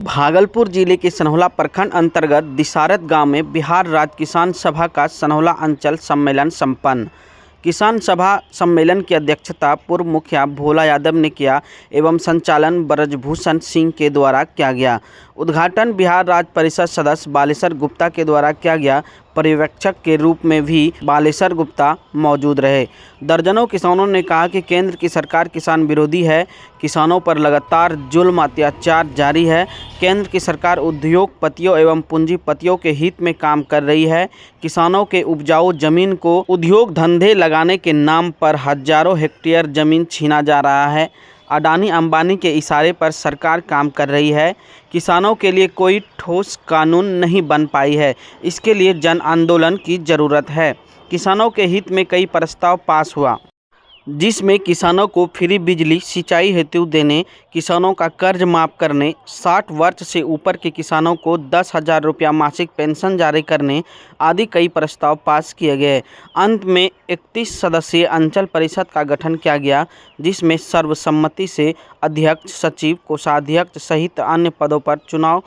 भागलपुर जिले के सनहौला प्रखंड अंतर्गत दिसारत गांव में बिहार राज्य किसान सभा का सनहौला अंचल सम्मेलन संपन्न। किसान सभा सम्मेलन की अध्यक्षता पूर्व मुखिया भोला यादव ने किया एवं संचालन ब्रजभूषण सिंह के द्वारा किया गया। उद्घाटन बिहार राज्य परिषद सदस्य बालेश्वर गुप्ता के द्वारा किया गया। पर्यवेक्षक के रूप में भी बालेश्वर गुप्ता मौजूद रहे। दर्जनों किसानों ने कहा कि केंद्र की सरकार किसान विरोधी है, किसानों पर लगातार जुल्म अत्याचार जारी है। केंद्र की सरकार उद्योगपतियों एवं पूंजीपतियों के हित में काम कर रही है। किसानों के उपजाऊ जमीन को उद्योग धंधे लगाने के नाम पर हजारों हेक्टेयर जमीन छीना जा रहा है। अडानी अंबानी के इशारे पर सरकार काम कर रही है। किसानों के लिए कोई ठोस कानून नहीं बन पाई है। इसके लिए जन आंदोलन की ज़रूरत है। किसानों के हित में कई प्रस्ताव पास हुआ, जिसमें किसानों को फ्री बिजली सिंचाई हेतु देने, किसानों का कर्ज माफ़ करने, 60 वर्ष से ऊपर के किसानों को 10,000 रुपया मासिक पेंशन जारी करने आदि कई प्रस्ताव पास किए गए। अंत में 31 सदस्यीय अंचल परिषद का गठन किया गया, जिसमें सर्वसम्मति से अध्यक्ष, सचिव, कोषाध्यक्ष सहित अन्य पदों पर चुनाव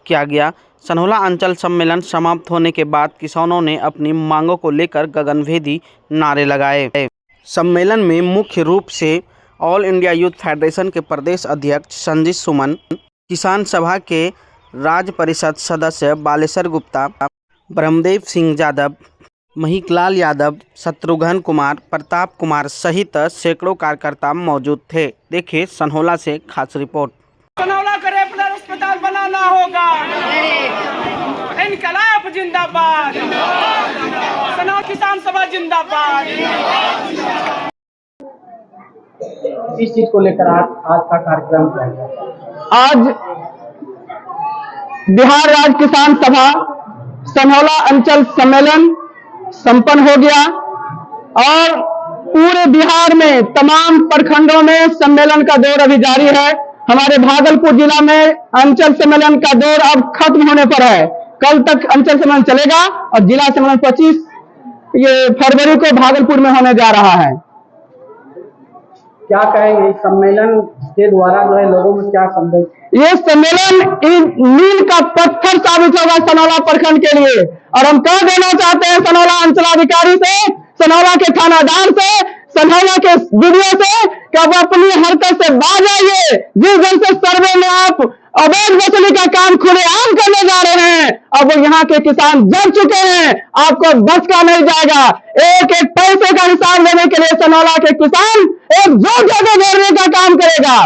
किया गया। सनहौला अंचल सम्मेलन समाप्त होने के बाद किसानों ने अपनी मांगों को लेकर गगनभेदी नारे लगाए। सम्मेलन में मुख्य रूप से ऑल इंडिया यूथ फेडरेशन के प्रदेश अध्यक्ष संजीत सुमन, किसान सभा के राज्य परिषद सदस्य बालेश्वर गुप्ता, ब्रह्मदेव सिंह यादव, महिकलाल यादव, शत्रुघ्न कुमार, प्रताप कुमार सहित सैकड़ों कार्यकर्ता मौजूद थे। देखिए सनहौला से खास रिपोर्ट। सनहौला का रेफरल अस्पताल बनाना होगा। इनकलाब जिंदाबाद, सनहौला किसान सभा जिंदाबाद। इस चीज को लेकर आज का कार्यक्रम क्या है? आज बिहार राज्य किसान सभा सनहौला अंचल सम्मेलन संपन्न हो गया और पूरे बिहार में तमाम प्रखंडों में सम्मेलन का दौर अभी जारी है। हमारे भागलपुर जिला में अंचल सम्मेलन का दौर अब खत्म होने पर है। कल तक अंचल सम्मेलन चलेगा और जिला सम्मेलन 25 फरवरी को भागलपुर में होने जा रहा है। क्या कहेंगे इस सम्मेलन के द्वारा जो है लोगों में क्या संदेश? ये सम्मेलन मील का पत्थर साबित होगा सनहौला प्रखंड के लिए और हम कह देना चाहते हैं सनहौला अंचलाधिकारी से, सनहौला के थानादार से, सनहौला के वीडियो से कि आप अपनी हरकत से बाज आइए। जिस दिन से सर्वे में आप अवैध वसूली का काम खुलेआम करने जा रहे हैं, अब यहाँ के किसान जग चुके हैं, आपको बच का नहीं जाएगा। एक एक पैसे का हिसाब लेने के लिए सनहौला के किसान एकजुट होकर लड़ने का काम करेगा।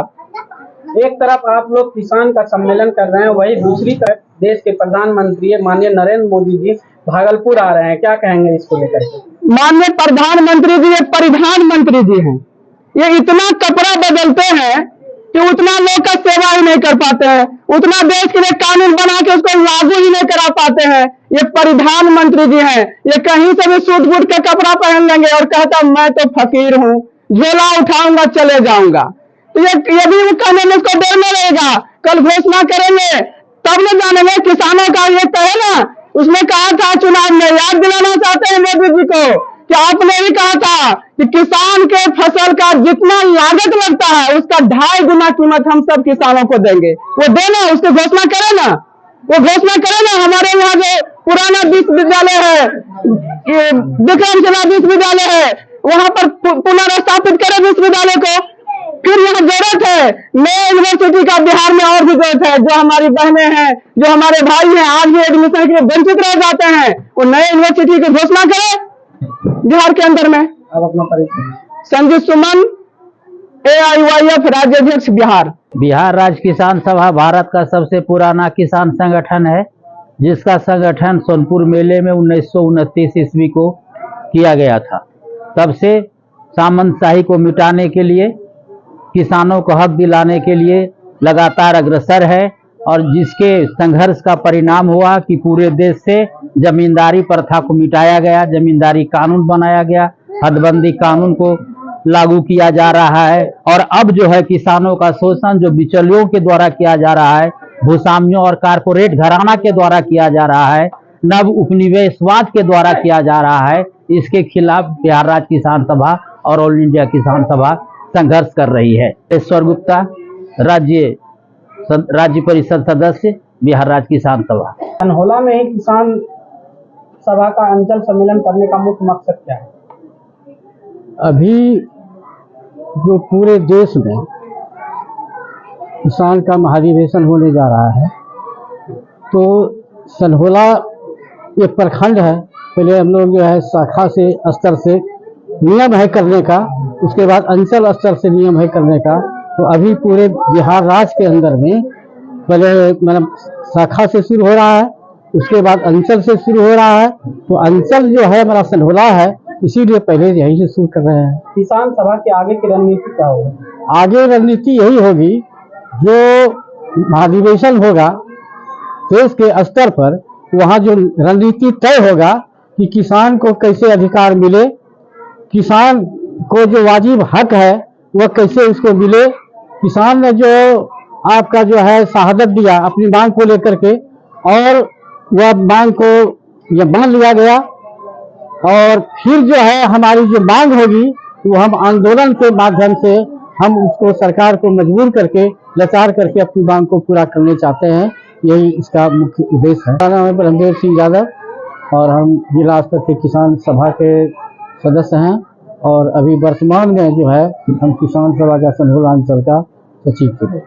एक तरफ आप लोग किसान का सम्मेलन कर रहे हैं, वही दूसरी तरफ देश के प्रधानमंत्री माननीय नरेंद्र मोदी जी भागलपुर आ रहे हैं, क्या कहेंगे इसको लेकर? माननीय प्रधानमंत्री जी ये परिधान मंत्री जी हैं। ये इतना कपड़ा बदलते हैं कि उतना लोग का सेवा ही नहीं कर पाते हैं, उतना देश के लिए कानून बना के उसको लागू ही नहीं करा पाते हैं। ये परिधान मंत्री जी हैं। ये कहीं से भी सूट बूट का कपड़ा पहन लेंगे और कहता मैं तो फकीर हूँ, झोला उठाऊंगा चले जाऊंगा। तो ये भी कहने में उसको डर नहीं रहेगा। कल घोषणा करेंगे तब न जानेंगे। किसानों का ये तो है ना, उसने कहा था चुनाव में, याद दिलाना चाहते हैं मोदी जी को कि आपने भी कहा था कि किसान के फसल का जितना लागत लगता है उसका 2.5 गुना कीमत हम सब किसानों को देंगे। वो देना, उसकी घोषणा करे ना, वो घोषणा करे ना। हमारे यहाँ जो पुराना विश्वविद्यालय है, विक्रमशिला विश्वविद्यालय है, वहां पर पुनर्स्थापित करे विश्वविद्यालय को। फिर यहाँ जरूरत है नए यूनिवर्सिटी का, बिहार में और भी जरूरत है। जो हमारी बहनें हैं, जो हमारे भाई हैं, आज भी एडमिशन के लिए वंचित रह जाते हैं, वो नए यूनिवर्सिटी की घोषणा करें बिहार के अंदर में। अब अपना परिचय। संजीत सुमन, AIYF राज्याध्यक्ष बिहार। बिहार राज्य किसान सभा भारत का सबसे पुराना किसान संगठन है, जिसका संगठन सोनपुर मेले में 1929 ईस्वी को किया गया था। तब से सामंतशाही को मिटाने के लिए, किसानों को हक दिलाने के लिए लगातार अग्रसर है और जिसके संघर्ष का परिणाम हुआ कि पूरे देश से जमींदारी प्रथा को मिटाया गया, जमींदारी कानून बनाया गया, हदबंदी कानून को लागू किया जा रहा है। और अब जो है किसानों का शोषण जो बिचौलियों के द्वारा किया जा रहा है, भूस्वामियों और कारपोरेट घराना के द्वारा किया जा रहा है, नव उपनिवेशवाद के द्वारा किया जा रहा है, इसके खिलाफ बिहार राज्य किसान सभा और ऑल इंडिया किसान सभा संघर्ष कर रही है। ईश्वर गुप्ता, राज्य राज्य परिषद सदस्य बिहार राज्य किसान सभा। सनहौला में ही किसान सभा का अंचल सम्मेलन करने का मुख्य मकसद क्या है? अभी जो पूरे देश में किसान का महाधिवेशन होने जा रहा है, तो सनहौला एक प्रखंड है। पहले हम लोग जो है शाखा से स्तर से नियम है करने का, उसके बाद अंचल स्तर से नियम है करने का। तो अभी पूरे बिहार राज्य के अंदर में पहले मतलब शाखा से शुरू हो रहा है, उसके बाद अंचल से शुरू हो रहा है। तो अंचल जो है हमारा सनहौला है, इसीलिए पहले यही से शुरू कर रहे हैं। किसान सभा की आगे की रणनीति क्या होगी? आगे रणनीति यही होगी, जो महाधिवेशन होगा देश के स्तर पर, वहाँ जो रणनीति तय होगा कि किसान को कैसे अधिकार मिले, किसान को जो वाजिब हक है वह कैसे उसको मिले। किसान ने जो आपका जो है शहादत दिया अपनी मांग को लेकर के, और वह मांग को ये मान लिया गया, और फिर जो है हमारी जो मांग होगी वो हम आंदोलन के माध्यम से हम उसको सरकार को मजबूर करके लाचार करके अपनी मांग को पूरा करने चाहते हैं। यही इसका मुख्य उद्देश्य है। मेरा नाम है ब्रह्मदेव सिंह यादव और हम जिला स्तर के किसान सभा के सदस्य हैं, और अभी वर्तमान में जो है हम किसान सभा का सनहौला अंचल का सचिव थे।